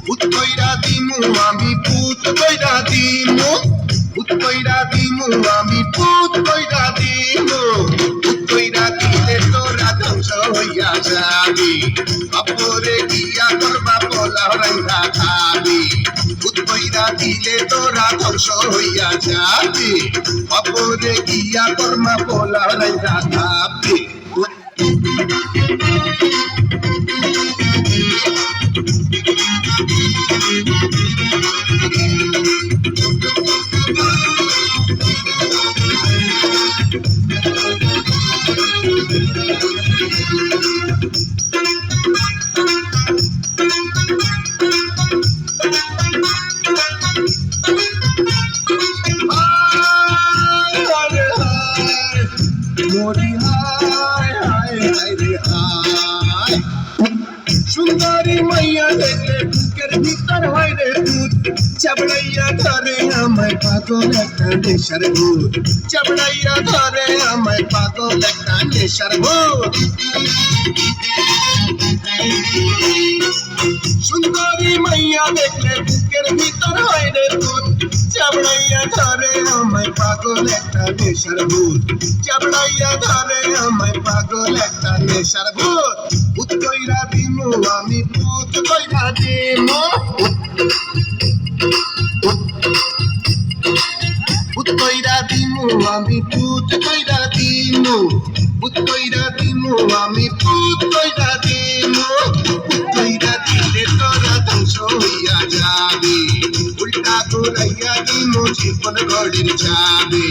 ভূত কইরা দিমু আমি ভূত কইরা দিমু ভূত কইরা দিমু আমি ভূত কইরা দিমু ভূত কইরা দিলে তোরা ধ্বংস হইয়া যাবি বাপরে গিয়া করবা পোলাও রাইন্দা খাবি ভূত কইরা দিলে তোরা ধ্বংস হইয়া যাবি বাপরে গিয়া করবা পোলাও রাইন্দা খাবি সুন্দরী মাইয়া দেখলে বুকের ভিতর হয় রে দুধ চাবড়াইয়া ধরে আমায় পাগল একটা নেশার ভূত চাবড়াইয়া ধরে আমায় পাগল একটা নেশার ভূত সুন্দরী মাইয়া দেখলে বুকের ভিতর হয় রে দুধ চাবড়াইয়া ধরে আমায় পাগল একটা নেশার ভূত চাবড়াইয়া ধরে আমায় পাগল একটা নেশার ভূত ভূত কইরা দিমু আমি ভূত কইরা দিমু ভূত কইরা দিমু আমি ভূত কইরা দিমু ভূত কইরা দিমু আমি ভূত কইরা দিমু ভূত কইরা দিলে তোরা ধ্বংস হইয়া যাবি উল্টা ঘুরাইয়া দিমু জীবন গড়ির যাবে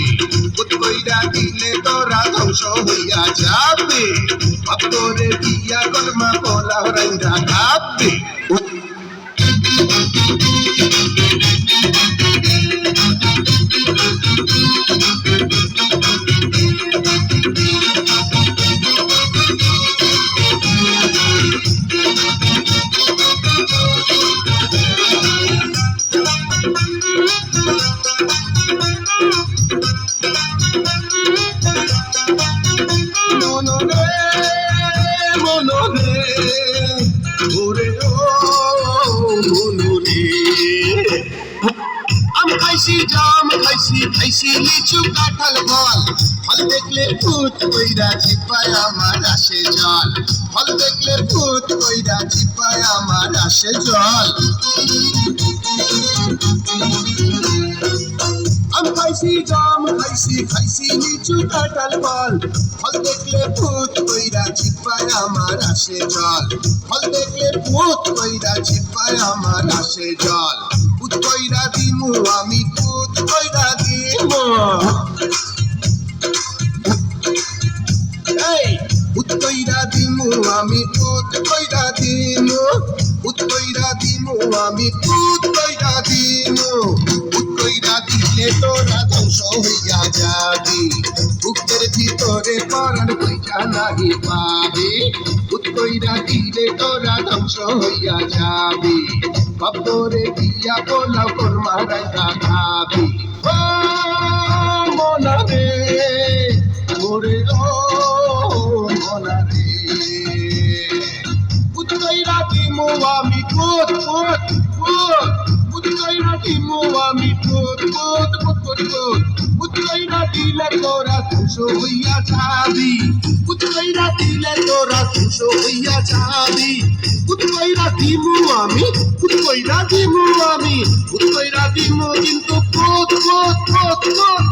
ভূত কইরা দিলে তোরা ধ্বংস হইয়া যাবে বাপরে গিয়া কর্মা পোলাও রাইন্দা খাবি খাইছি লিচু কাঁঠাল ফল ফল দেখলে ভূত কইরা জিপায় আমার আসে জল ফল দেখলে ভূত কইরা জিপায় আমার আসে জল আমি খাইছি জাম খাইছি লিচু কাঁঠাল ফল ফল দেখলে ভূত কইরা জিপায় আমার আসে জল ফল দেখলে ভূত কইরা জিপায় আমার আসে জল ভূত কইরা দিমু আমি ভূত কইরা দিমু এই ভূত কইরা দিমু আমি ভূত কইরা দিমু ভূত কইরা দিমু আমি ভূত কইরা দিমু ভূত কইরা দিলে তোরা ধ্বংস হইয়া যাবি বুকের ভিতরে পরাণ কইরা নাহি পাবি ভূত কইরা দিলে তোরা ধ্বংস হইয়া যাবি বাপরে গিয়া পোলাও কোরমা রাইন্দা খাবি ও মনা রে ওরে ও মনা রে ভূত কইরা দিমু আমি ভূত ভূত ভূত ভূত কইরা দিমু আমি ভূত ভূত ভূত ভূত ভূত কইরা দিলে তোরা ধ্বংস হইয়া যাবি ভূত কইরা দিলে তোরা ধ্বংস হইয়া যাবি ভূত কইরা দিমু আমি ভূত কইরা দিমু আমি ভূত কইরা দিমু কিন্তু ভূত ভূত ভূত ভূত